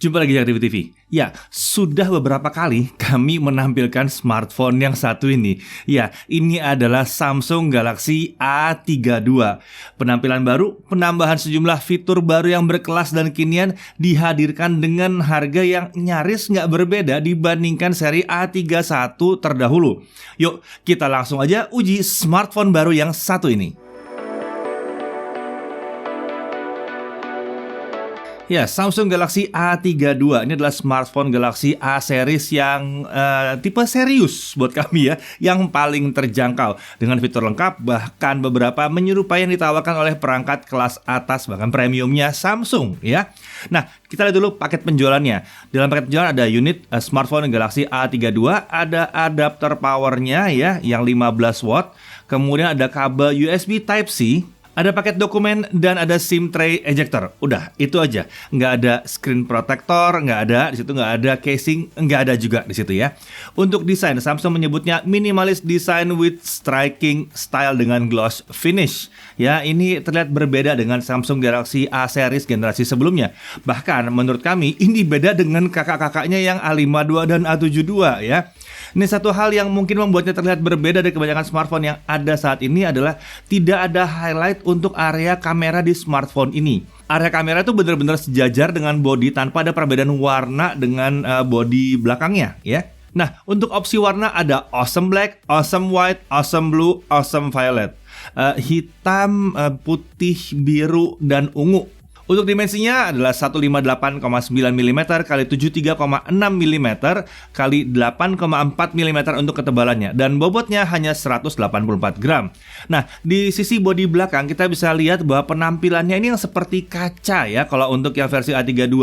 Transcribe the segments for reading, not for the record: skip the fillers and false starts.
Jumpa lagi di Aktif TV. Ya, sudah beberapa kali kami menampilkan smartphone yang satu ini. Ya, ini adalah Samsung Galaxy A32. Penampilan baru, penambahan sejumlah fitur baru yang berkelas dan kinian dihadirkan dengan harga yang nyaris nggak berbeda dibandingkan seri A31 terdahulu. Yuk, kita langsung aja uji smartphone baru yang satu ini. Ya, Samsung Galaxy A32 ini adalah smartphone Galaxy A series yang tipe serius buat kami ya, yang paling terjangkau dengan fitur lengkap, bahkan beberapa menyerupai yang ditawarkan oleh perangkat kelas atas bahkan premiumnya Samsung ya. Nah, kita lihat dulu paket penjualannya. Dalam paket penjualan ada unit smartphone Galaxy A32, ada adapter powernya ya yang 15 watt, kemudian ada kabel USB Type-C, ada paket dokumen, dan ada SIM tray ejector. Udah, itu aja. Nggak ada screen protector, nggak ada. Di situ nggak ada casing, nggak ada juga di situ ya. Untuk desain, Samsung menyebutnya minimalist design with striking style dengan gloss finish. Ya, ini terlihat berbeda dengan Samsung Galaxy A series generasi sebelumnya. Bahkan menurut kami, ini beda dengan kakak-kakaknya yang A52 dan A72 ya. Ini satu hal yang mungkin membuatnya terlihat berbeda dari kebanyakan smartphone yang ada saat ini adalah tidak ada highlight untuk area kamera di smartphone ini. Area kamera itu benar-benar sejajar dengan bodi tanpa ada perbedaan warna dengan bodi belakangnya ya. Nah, untuk opsi warna ada Awesome Black, Awesome White, Awesome Blue, Awesome Violet. Hitam, putih, biru, dan ungu. Untuk dimensinya adalah 158,9 mm x 73,6 mm x 8,4 mm untuk ketebalannya, dan bobotnya hanya 184 gram. Nah, di sisi bodi belakang kita bisa lihat bahwa penampilannya ini yang seperti kaca ya kalau untuk yang versi A32.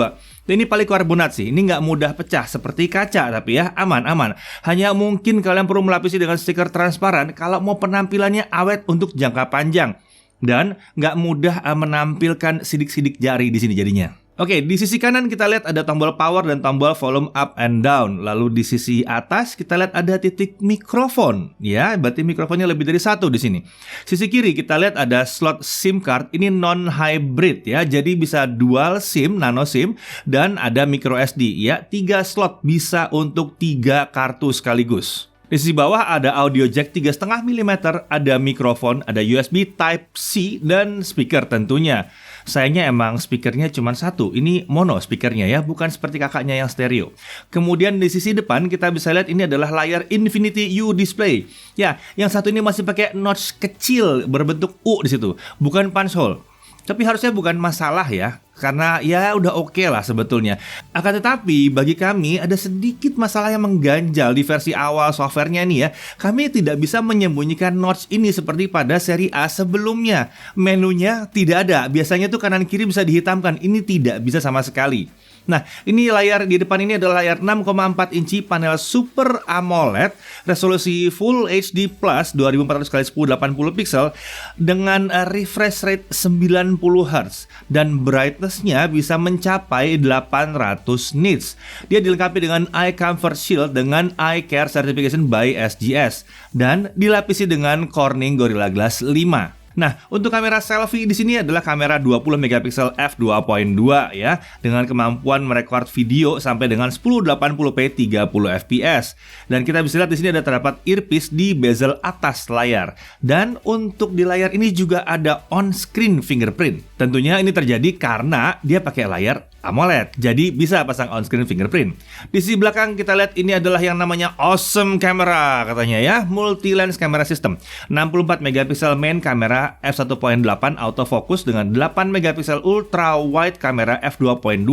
Ini polikarbonat sih, ini nggak mudah pecah seperti kaca, tapi ya aman-aman. Hanya mungkin kalian perlu melapisi dengan stiker transparan kalau mau penampilannya awet untuk jangka panjang. Dan nggak mudah menampilkan sidik-sidik jari di sini jadinya. Oke, di sisi kanan kita lihat ada tombol power dan tombol volume up and down. Lalu di sisi atas kita lihat ada titik mikrofon. Ya, berarti mikrofonnya lebih dari satu di sini. Sisi kiri kita lihat ada slot SIM card. Ini non-hybrid ya, jadi bisa dual SIM, nano SIM, dan ada micro SD ya. 3 slot bisa untuk 3 kartu sekaligus. Di sisi bawah ada audio jack 3,5 mm, ada mikrofon, ada USB Type-C, dan speaker tentunya. Sayangnya emang speakernya cuma satu, ini mono speakernya ya, bukan seperti kakaknya yang stereo. Kemudian di sisi depan kita bisa lihat ini adalah layar Infinity U display. Ya, yang satu ini masih pakai notch kecil berbentuk U di situ, bukan punch hole. Tapi harusnya bukan masalah ya, karena ya udah oke lah sebetulnya. Akan tetapi bagi kami ada sedikit masalah yang mengganjal di versi awal softwarenya nih ya. Kami tidak bisa menyembunyikan notch ini seperti pada seri A sebelumnya. Menunya tidak ada, biasanya tuh kanan kiri bisa dihitamkan, ini tidak bisa sama sekali. Nah, ini layar di depan ini adalah layar 6,4 inci panel Super AMOLED resolusi Full HD Plus 2400x1080 pixel dengan refresh rate 90 Hz dan brightness-nya bisa mencapai 800 nits. Dia dilengkapi dengan Eye Comfort Shield dengan Eye Care Certification by SGS dan dilapisi dengan Corning Gorilla Glass 5. Nah, untuk kamera selfie di sini adalah kamera 20 megapiksel f2.2 ya, dengan kemampuan merekord video sampai dengan 1080p 30 fps. Dan kita bisa lihat di sini ada terdapat earpiece di bezel atas layar. Dan untuk di layar ini juga ada on-screen fingerprint. Tentunya ini terjadi karena dia pakai layar AMOLED, jadi bisa pasang on-screen fingerprint. Di sisi belakang kita lihat ini adalah yang namanya Awesome Camera katanya ya, multi lens camera system. 64 megapiksel main kamera f1.8 autofocus dengan 8 megapiksel ultra wide kamera f2.2.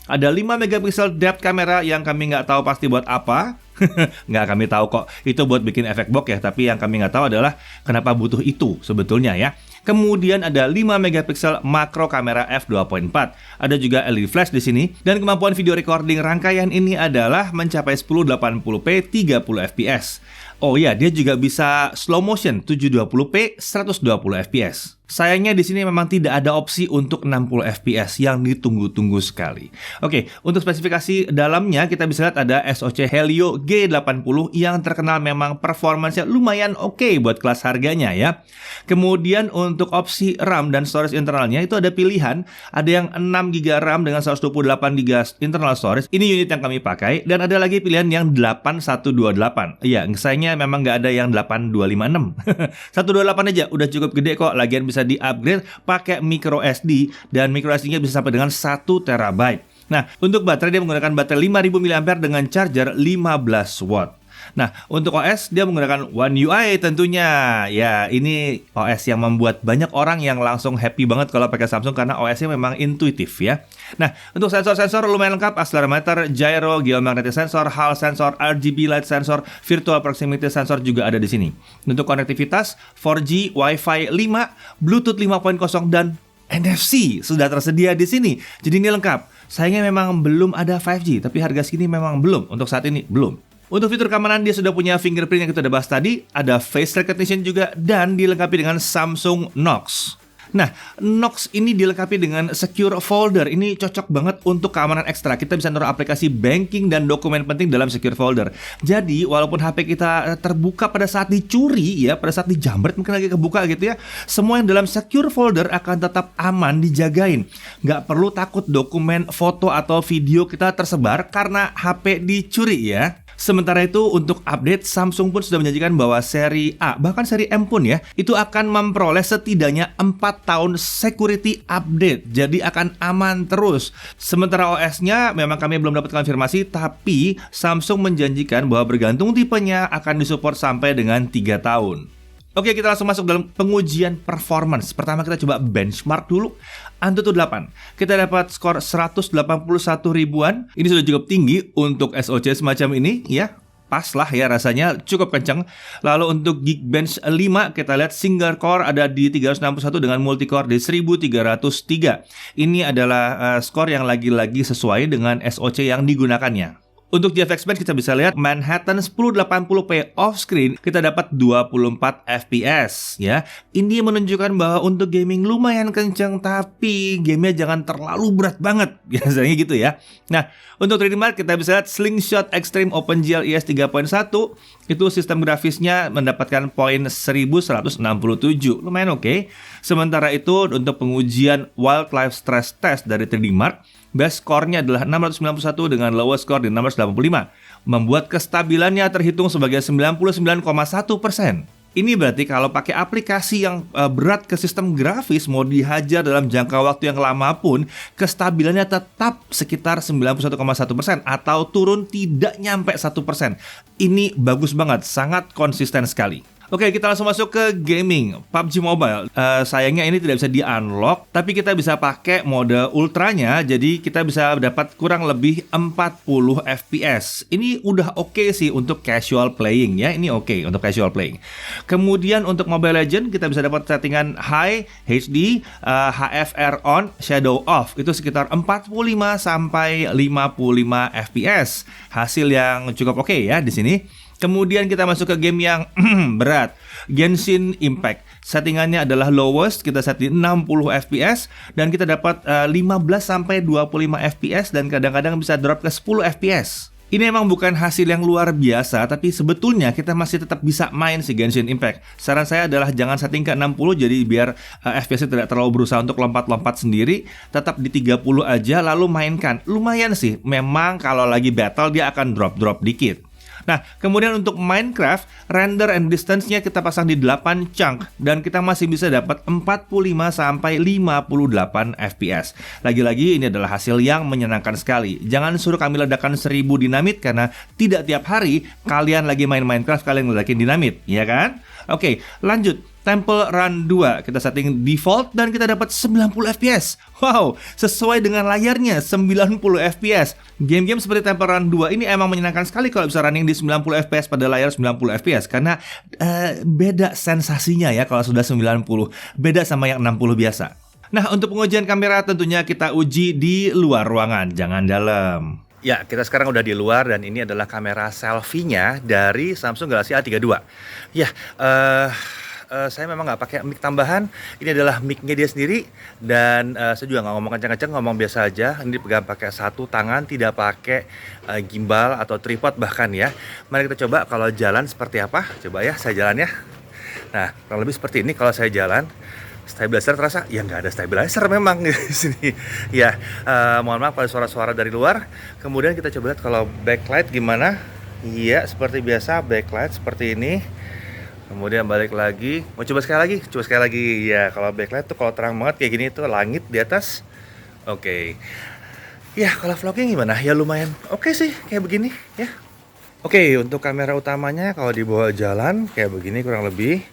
Ada 5 megapiksel depth kamera yang kami nggak tahu pasti buat apa. Nggak kami tahu kok, itu buat bikin efek box ya, tapi yang kami nggak tahu adalah kenapa butuh itu sebetulnya ya. Kemudian ada 5 megapiksel makro kamera f2.4. Ada juga LED flash di sini dan kemampuan video recording rangkaian ini adalah mencapai 1080p 30 fps. Oh iya, dia juga bisa slow motion 720p 120 fps. Sayangnya di sini memang tidak ada opsi untuk 60 fps yang ditunggu-tunggu sekali. Oke, untuk spesifikasi dalamnya kita bisa lihat ada SoC Helio G80 yang terkenal memang performanya lumayan oke buat kelas harganya ya. Kemudian untuk opsi RAM dan storage internalnya itu ada pilihan, ada yang 6GB RAM dengan 128GB internal storage. Ini unit yang kami pakai, dan ada lagi pilihan yang 8128. Iya, sayangnya memang nggak ada yang 8256. 128 aja udah cukup gede kok, lagian bisa di-upgrade pakai micro SD, dan micro SD-nya bisa sampai dengan 1 TB. Nah, untuk baterai dia menggunakan baterai 5000 mAh dengan charger 15 watt. Nah, untuk OS dia menggunakan One UI tentunya. Ya, ini OS yang membuat banyak orang yang langsung happy banget kalau pakai Samsung karena OS-nya memang intuitif ya. Nah, untuk sensor-sensor lumayan lengkap, accelerometer, gyro, geomagnetic sensor, Hall sensor, RGB light sensor, virtual proximity sensor juga ada di sini. Untuk konektivitas 4G, Wi-Fi 5, Bluetooth 5.0 dan NFC sudah tersedia di sini. Jadi ini lengkap. Sayangnya memang belum ada 5G, tapi harga segini memang belum. Untuk saat ini belum. Untuk fitur keamanan dia sudah punya fingerprint yang kita udah bahas tadi, ada face recognition juga, dan dilengkapi dengan Samsung Knox. Nah, Knox ini dilengkapi dengan secure folder. Ini cocok banget untuk keamanan ekstra. Kita bisa naruh aplikasi banking dan dokumen penting dalam secure folder. Jadi, walaupun HP kita terbuka pada saat dicuri ya, pada saat dijamret mungkin lagi kebuka gitu ya, semua yang dalam secure folder akan tetap aman dijagain. Nggak perlu takut dokumen, foto, atau video kita tersebar karena HP dicuri ya. Sementara itu untuk update, Samsung pun sudah menjanjikan bahwa seri A, bahkan seri M pun ya, itu akan memperoleh setidaknya 4 tahun security update. Jadi akan aman terus. Sementara OS-nya memang kami belum dapat konfirmasi, tapi Samsung menjanjikan bahwa bergantung tipenya akan disupport sampai dengan 3 tahun. Oke, kita langsung masuk dalam pengujian performance. Pertama kita coba benchmark dulu. Antutu 8. Kita dapat skor 181 ribuan. Ini sudah cukup tinggi untuk SoC semacam ini ya. Pas lah ya, rasanya cukup kencang. Lalu untuk Geekbench 5 kita lihat single core ada di 361 dengan multicore di 1303. Ini adalah skor yang lagi-lagi sesuai dengan SoC yang digunakannya. Untuk GFX Bench kita bisa lihat Manhattan 1080p off screen kita dapat 24 fps ya. Ini menunjukkan bahwa untuk gaming lumayan kenceng, tapi gamenya jangan terlalu berat banget biasanya gitu ya. Nah, untuk 3D Mark kita bisa lihat Slingshot Extreme OpenGL IS 3.1 itu sistem grafisnya mendapatkan poin 1167, lumayan oke. Sementara itu untuk pengujian Wildlife Stress Test dari 3D Mark, best score-nya adalah 691 dengan lowest score di 685, membuat kestabilannya terhitung sebagai 99,1%. Ini berarti kalau pakai aplikasi yang berat ke sistem grafis, mau dihajar dalam jangka waktu yang lama pun, kestabilannya tetap sekitar 91,1% atau turun tidak nyampe 1%. Ini bagus banget, sangat konsisten sekali. Oke, kita langsung masuk ke gaming PUBG Mobile. Sayangnya ini tidak bisa di-unlock, tapi kita bisa pakai mode ultranya, jadi kita bisa dapat kurang lebih 40 fps. Ini udah oke sih untuk casual playing ya, ini oke untuk casual playing. Kemudian untuk Mobile Legends kita bisa dapat settingan High, HD, HFR on, Shadow off. Itu sekitar 45 sampai 55 fps. Hasil yang cukup oke ya di sini. Kemudian kita masuk ke game yang berat, Genshin Impact. Settingannya adalah lowest, kita set di 60 fps dan kita dapat 15 sampai 25 fps dan kadang-kadang bisa drop ke 10 fps. Ini emang bukan hasil yang luar biasa, tapi sebetulnya kita masih tetap bisa main si Genshin Impact. Saran saya adalah jangan setting ke 60, jadi biar FPS-nya tidak terlalu berusaha untuk lompat-lompat sendiri. Tetap di 30 aja, lalu mainkan. Lumayan sih, memang kalau lagi battle dia akan drop-drop dikit. Nah, kemudian untuk Minecraft, render and distance-nya kita pasang di 8 chunk dan kita masih bisa dapat 45 sampai 58 fps. Lagi-lagi ini adalah hasil yang menyenangkan sekali. Jangan suruh kami ledakan 1000 dinamit karena tidak tiap hari kalian lagi main Minecraft kalian ledakin dinamit, ya kan? Oke, lanjut. Temple Run 2 kita setting default dan kita dapat 90 fps. Wow, sesuai dengan layarnya 90 fps. Game-game seperti Temple Run 2 ini emang menyenangkan sekali kalau bisa running di 90 fps pada layar 90 fps karena beda sensasinya ya kalau sudah 90. Beda sama yang 60 biasa. Nah, untuk pengujian kamera tentunya kita uji di luar ruangan, jangan dalam. Ya, kita sekarang udah di luar dan ini adalah kamera selfie-nya dari Samsung Galaxy A32. Ya, saya memang nggak pakai mic tambahan. Ini adalah mic-nya dia sendiri dan saya juga nggak ngomong kencang-kencang, ngomong biasa aja. Ini pegang pakai satu tangan, tidak pakai gimbal atau tripod bahkan ya. Mari kita coba kalau jalan seperti apa. Coba ya, saya jalan ya. Nah, kurang lebih seperti ini kalau saya jalan. Stabilizer terasa? Ya nggak ada stabilizer memang di sini. Ya, mohon maaf kalau suara-suara dari luar. Kemudian kita coba lihat kalau backlight gimana. Iya, seperti biasa backlight seperti ini. Kemudian balik lagi. Mau coba sekali lagi? Coba sekali lagi. Ya, kalau backlight tuh kalau terang banget kayak gini tuh langit di atas. Oke. Ya, kalau vlognya gimana? Ya lumayan oke sih kayak begini ya. Oke, untuk kamera utamanya kalau dibawa jalan kayak begini kurang lebih.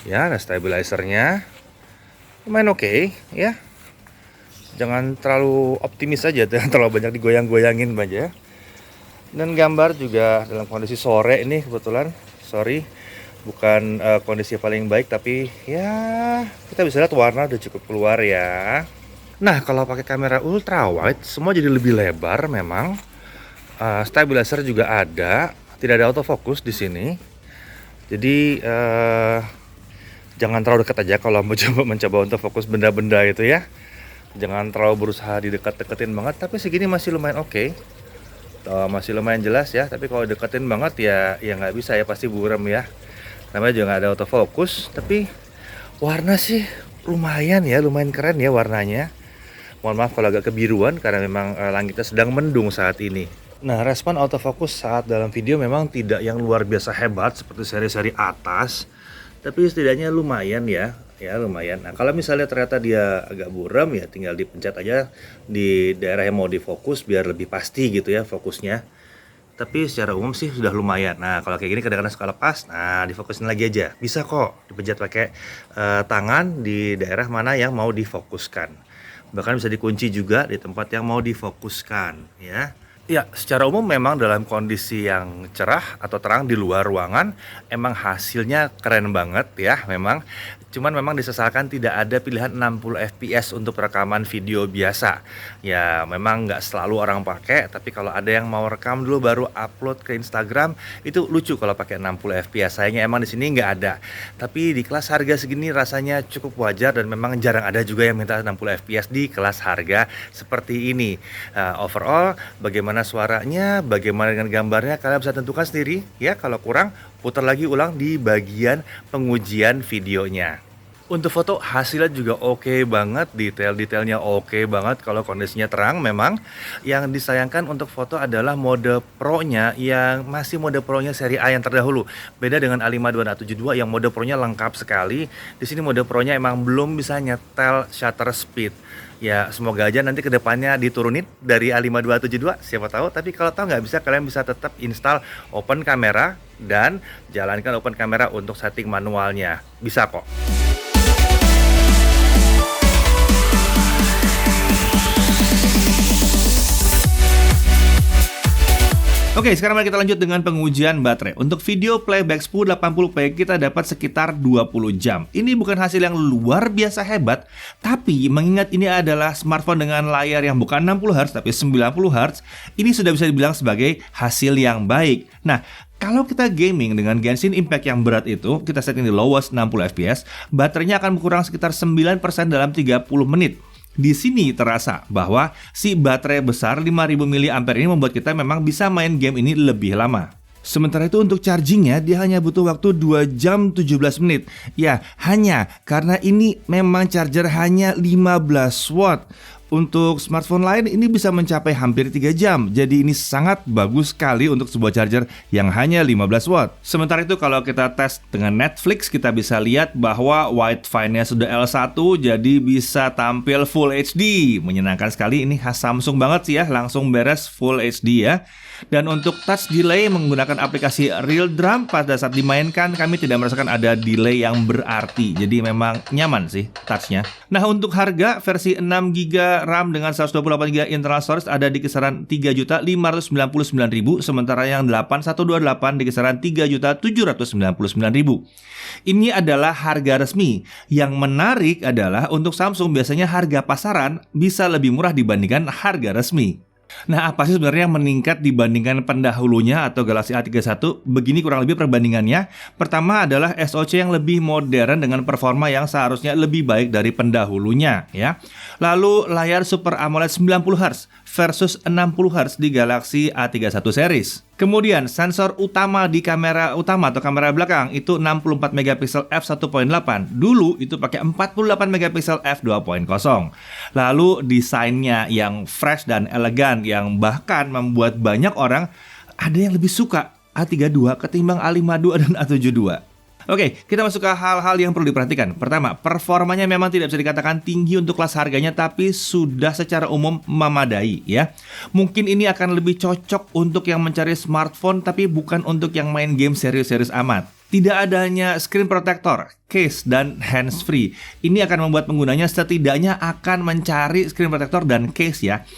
Ya, ada stabilizernya. Lumayan oke, ya. Jangan terlalu optimis aja, jangan terlalu banyak digoyang-goyangin aja. Dan gambar juga dalam kondisi sore ini kebetulan. Sorry, bukan kondisi paling baik, tapi ya kita bisa lihat warna udah cukup keluar ya. Nah, kalau pakai kamera ultra wide semua jadi lebih lebar memang. Stabilizer juga ada, tidak ada autofocus di sini. Jadi jangan terlalu dekat aja kalau mencoba untuk fokus benda-benda itu ya. Jangan terlalu berusaha didekat-deketin banget, tapi segini masih lumayan oke. Masih lumayan jelas ya, tapi kalau deketin banget ya nggak bisa ya, pasti buram ya. Namanya juga nggak ada autofocus, tapi warna sih lumayan ya, lumayan keren ya warnanya. Mohon maaf kalau agak kebiruan karena memang langitnya sedang mendung saat ini. Nah, respon autofocus saat dalam video memang tidak yang luar biasa hebat seperti seri-seri atas. Tapi setidaknya lumayan ya lumayan. Nah, kalau misalnya ternyata dia agak buram ya tinggal dipencet aja di daerah yang mau difokus biar lebih pasti gitu ya fokusnya. Tapi secara umum sih sudah lumayan. Nah, kalau kayak gini kadang-kadang suka lepas, nah difokusin lagi aja. Bisa kok dipencet pakai tangan di daerah mana yang mau difokuskan. Bahkan bisa dikunci juga di tempat yang mau difokuskan ya. Ya, secara umum memang dalam kondisi yang cerah atau terang di luar ruangan emang hasilnya keren banget ya memang. Cuman memang disesalkan tidak ada pilihan 60 fps untuk rekaman video biasa. Ya memang nggak selalu orang pakai, tapi kalau ada yang mau rekam dulu baru upload ke Instagram itu lucu kalau pakai 60 fps. Sayangnya emang di sini nggak ada. Tapi di kelas harga segini rasanya cukup wajar dan memang jarang ada juga yang minta 60 fps di kelas harga seperti ini. Overall bagaimana suaranya, bagaimana dengan gambarnya kalian bisa tentukan sendiri ya. Kalau kurang putar lagi ulang di bagian pengujian videonya. Untuk foto hasilnya juga oke banget, detail-detailnya oke banget kalau kondisinya terang memang. Yang disayangkan untuk foto adalah mode Pro-nya yang masih mode Pro-nya seri A yang terdahulu. Beda dengan A52 dan A72 yang mode Pro-nya lengkap sekali. Di sini mode Pro-nya emang belum bisa nyetel shutter speed. Ya semoga aja nanti kedepannya diturunin dari A52 A72, siapa tahu. Tapi kalau tahu nggak bisa, kalian bisa tetap install open camera dan jalankan open camera untuk setting manualnya. Bisa kok. Oke, sekarang mari kita lanjut dengan pengujian baterai. Untuk video playback 1080p kita dapat sekitar 20 jam. Ini bukan hasil yang luar biasa hebat, tapi mengingat ini adalah smartphone dengan layar yang bukan 60Hz tapi 90Hz, ini sudah bisa dibilang sebagai hasil yang baik. Nah, kalau kita gaming dengan Genshin Impact yang berat itu, kita setting di lowest 60 fps, baterainya akan berkurang sekitar 9% dalam 30 menit. Di sini terasa bahwa si baterai besar 5000 mAh ini membuat kita memang bisa main game ini lebih lama. Sementara itu untuk chargingnya dia hanya butuh waktu 2 jam 17 menit. Ya, hanya karena ini memang charger hanya 15 watt. Untuk smartphone lain ini bisa mencapai hampir 3 jam. Jadi ini sangat bagus sekali untuk sebuah charger yang hanya 15 watt. Sementara itu kalau kita tes dengan Netflix, kita bisa lihat bahwa Wi-Fi-nya sudah L1, jadi bisa tampil Full HD. Menyenangkan sekali, ini khas Samsung banget sih ya, langsung beres Full HD ya. Dan untuk touch delay menggunakan aplikasi Real Drum, pada saat dimainkan kami tidak merasakan ada delay yang berarti. Jadi memang nyaman sih touchnya. Nah untuk harga versi 6GB RAM dengan 128GB internal storage ada di kisaran 3.599.000, sementara yang 8128 di kisaran 3.799.000. Ini adalah harga resmi. Yang menarik adalah untuk Samsung biasanya harga pasaran bisa lebih murah dibandingkan harga resmi. Nah, apa sih sebenarnya yang meningkat dibandingkan pendahulunya atau Galaxy A31? Begini kurang lebih perbandingannya. Pertama adalah SoC yang lebih modern dengan performa yang seharusnya lebih baik dari pendahulunya, ya. Lalu layar Super AMOLED 90Hz versus 60Hz di Galaxy A31 series. Kemudian sensor utama di kamera utama atau kamera belakang itu 64 megapiksel f1.8. Dulu itu pakai 48 megapiksel f2.0. Lalu desainnya yang fresh dan elegan yang bahkan membuat banyak orang ada yang lebih suka A32 ketimbang A52 dan A72. Oke, kita masuk ke hal-hal yang perlu diperhatikan. Pertama, performanya memang tidak bisa dikatakan tinggi untuk kelas harganya, tapi sudah secara umum memadai, ya. Mungkin ini akan lebih cocok untuk yang mencari smartphone, tapi bukan untuk yang main game serius-serius amat. Tidak adanya screen protector, case, dan hands-free ini akan membuat penggunanya setidaknya akan mencari screen protector dan case, ya.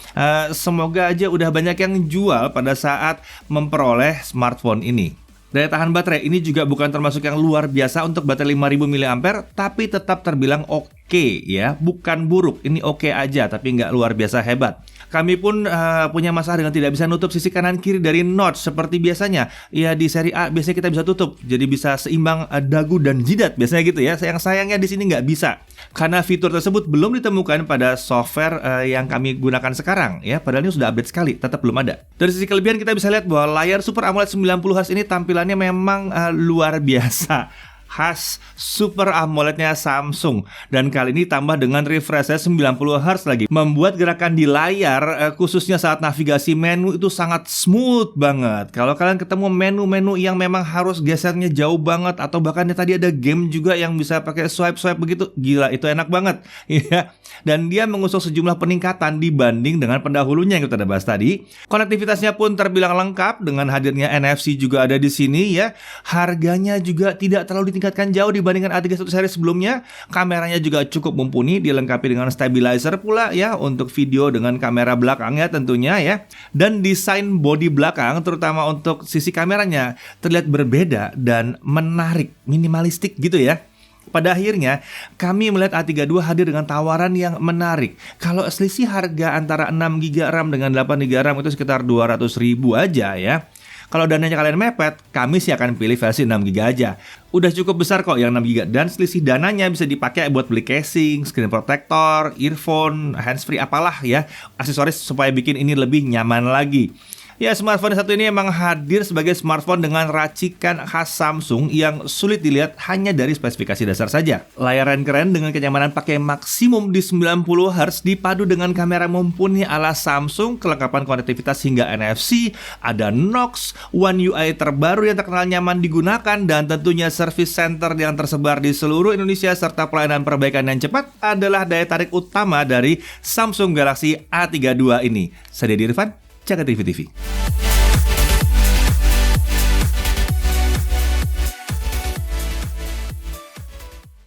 Semoga aja udah banyak yang jual pada saat memperoleh smartphone ini. Daya tahan baterai ini juga bukan termasuk yang luar biasa untuk baterai 5000 mAh, tapi tetap terbilang oke, ya. Bukan buruk, ini oke aja, tapi nggak luar biasa hebat. Kami pun punya masalah dengan tidak bisa nutup sisi kanan kiri dari notch seperti biasanya. Ya di seri A biasanya kita bisa tutup, jadi bisa seimbang dagu dan jidat biasanya gitu, ya. Sayangnya di sini nggak bisa, karena fitur tersebut belum ditemukan pada software yang kami gunakan sekarang, ya. Padahal ini sudah update sekali, tetap belum ada. Dari sisi kelebihan kita bisa lihat bahwa layar Super AMOLED 90Hz ini tampilannya memang luar biasa. Khas Super AMOLED-nya Samsung, dan kali ini tambah dengan refresh 90Hz lagi, membuat gerakan di layar khususnya saat navigasi menu itu sangat smooth banget. Kalau kalian ketemu menu-menu yang memang harus gesernya jauh banget, atau bahkan tadi ada game juga yang bisa pakai swipe begitu, gila itu enak banget, ya. Dan dia mengusung sejumlah peningkatan dibanding dengan pendahulunya yang kita udah bahas tadi. Konektivitasnya pun terbilang lengkap dengan hadirnya NFC juga ada di sini, ya. Harganya juga tidak terlalu ditingkatkan jauh dibandingkan A31 seri sebelumnya. Kameranya juga cukup mumpuni, dilengkapi dengan stabilizer pula, ya, untuk video dengan kamera belakangnya tentunya, ya. Dan desain bodi belakang terutama untuk sisi kameranya terlihat berbeda dan menarik, minimalistik gitu, ya. Pada akhirnya, kami melihat A32 hadir dengan tawaran yang menarik. Kalau selisih harga antara 6GB RAM dengan 8GB RAM itu sekitar 200.000 aja, ya. Kalau dananya kalian mepet, kami sih akan pilih versi 6GB aja. Udah cukup besar kok yang 6GB, dan selisih dananya bisa dipakai buat beli casing, screen protector, earphone, handsfree apalah, ya, aksesoris supaya bikin ini lebih nyaman lagi. Ya, smartphone satu ini emang hadir sebagai smartphone dengan racikan khas Samsung yang sulit dilihat hanya dari spesifikasi dasar saja. Layaran keren dengan kenyamanan pakai maksimum di 90Hz dipadu dengan kamera mumpuni ala Samsung, kelengkapan konektivitas hingga NFC, ada Knox, One UI terbaru yang terkenal nyaman digunakan, dan tentunya service center yang tersebar di seluruh Indonesia serta pelayanan perbaikan yang cepat adalah daya tarik utama dari Samsung Galaxy A32 ini. Saya Deddy Irfan, Jaga TV TV.